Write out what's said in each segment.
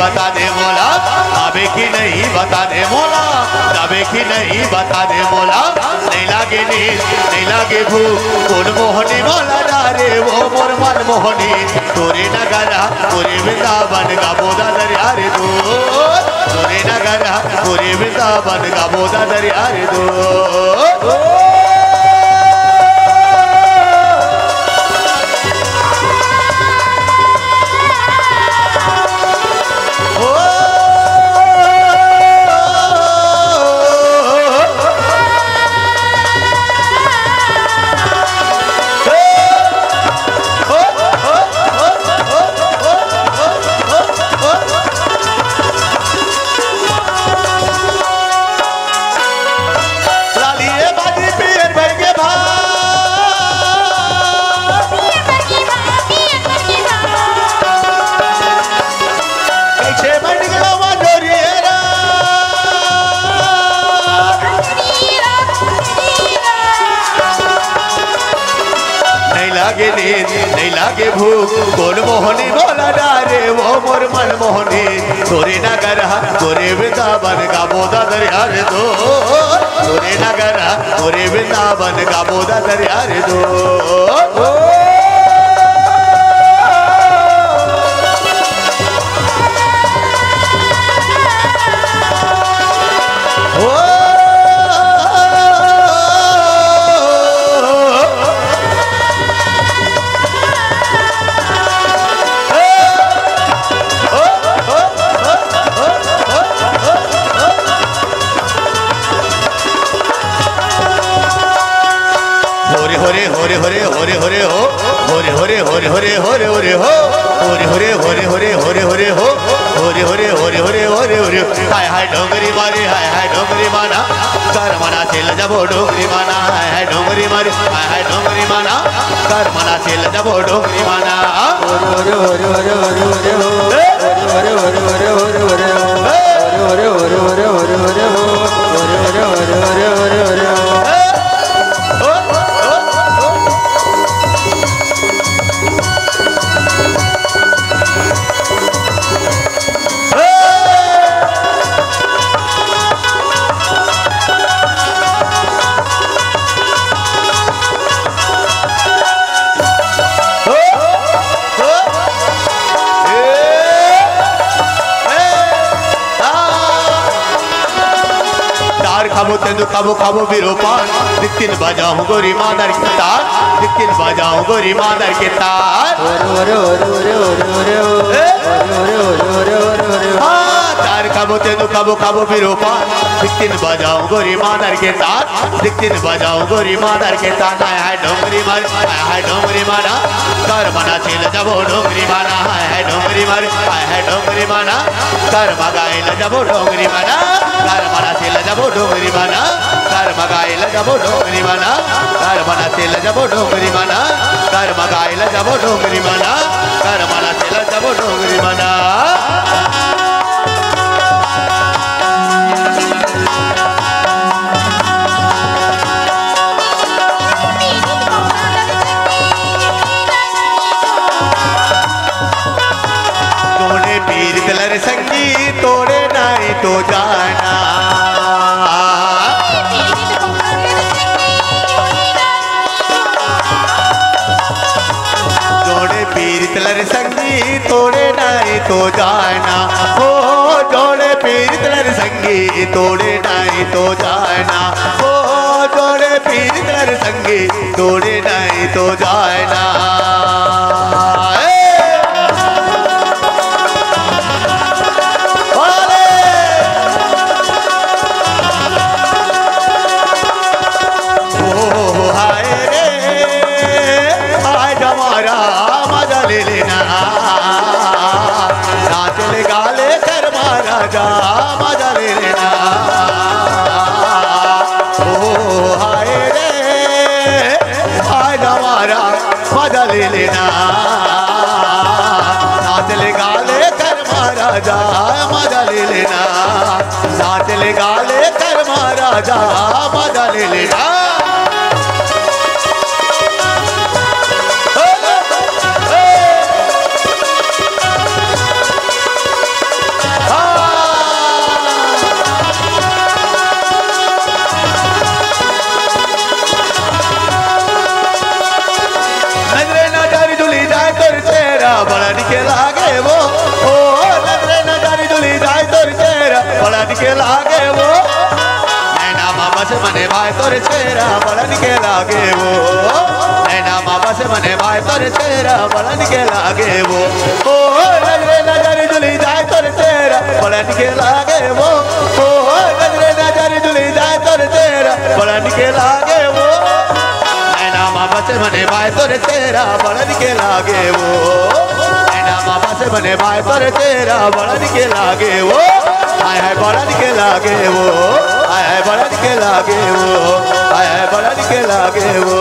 बता दे मौला, जाबे की नहीं बता दे मौला, जाबे की नहीं बता दे मौला। नहीं लागे नींद नहीं लागे भूख, कौन मोहनी मौला डारे वो मोर मन मोहनी। तोरे नगरा पूरे वृंदावन का बोधा दरिया रे दो, तोरे नगरा पूरे वृंदावन का बोधा दरिया रे दो। नहीं लागे भूख, कौन मोहनी बोला डारे वो मोर मन मोहनी। तोरे नगर तोरे वृंदावन का बोधा दरिया रे दो, तोरे नगर तोरे वृंदावन का बोधा दरिया रे दो। होरे होरे होरे होरे होरे हो, होरे होरे होरे होरे होरे होरे हो, होरे होरे होरे होरे होरे होरे हो, होरे होरे होरे होरे होरे होरे। हाय हाय डोंगरी मारी, हाय हाय डोंगरी माना, कर मना चल जबो डोंगरी माना। हाय हाय डोंगरी मारी, हाय हाय डोंगरी माना, कर मना चल जबो डोंगरी माना। होरे होरे होरे होरे होरे हो, होरे होरे होरे होरे होरे हो, होरे होरे होरे होरे होरे हो, होरे होरे होरे होरे होरे होरे हो। खाबो तेंदु खाबो खाबो विरोपान, दिक्किन बजाऊं गोरी मादर के तार, दिक्किन बजाऊं गोरी मादर के तार। ओरे ओरे ओरे ओरे ओरे ओरे ओरे ओरे ओरे ओरे तार खाबो तेंदु खाबो खाबो विरोपान, दिक्किन बजाऊं गोरी मादर के तार, दिक्किन बजाऊं गोरी मादर के तार। हाय हाय डोंगरी मार, हाय हाय डोंगरी मारा, कर मना चल जबो डोंगरी मारा। हाय हाय डोंगरी मार, हाय हाय डोंगरी माना, कर मगाइल जबो डोंगरी माना, कर मना चल जबो डोंगरी माना, कर मगाइल जबो डोंगरी माना, कर मना चल जबो डोंगरी माना, कर मगाइल जबो डोंगरी माना, कर मना चल जबो डोंगरी माना। तोड़े पीर कलर संगी तोड़े नाई तो जाना, जोड़े पीर कलर संगी तोड़े नाई तो जाना। हो जोड़े पीर कलर संगी तोड़े नाई तो जाना, हो जोड़े पीर कलर संगी तोड़े नाई तो जाना। जा मजा ले लेना, ओ हाय रे आज हमारा मजा ले लेना, नाच ले गाले कर मारा जा मजा ले लेना, नाच ले गाले कर मारा जा मजा ले लेना। के लागे वो नैना माँ बस मने भाई तोरे चेहरा बड़न के लागे वो नैना माँ बस मने भाई तोरे चेहरा बड़न के लागे वो ओ नजरे नजर जुली जाए तोरे चेहरा बड़न के लागे वो ओ नजरे नजर जुली जाए तोरे चेहरा बड़न के लागे वो नैना माँ बस मने भाई तोरे चेहरा बड़न के लागे वो नैना माँ बस मने भाई तोरे चेहरा बड़न के लागे वो आय है बड़न के लागे वो आय है बड़न के लागे वो आय है बड़न के लागे वो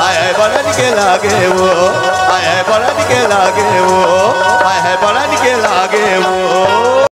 आय है बड़न के लागे वो आय है बड़न के लागे वो आय है बड़न के लागे वो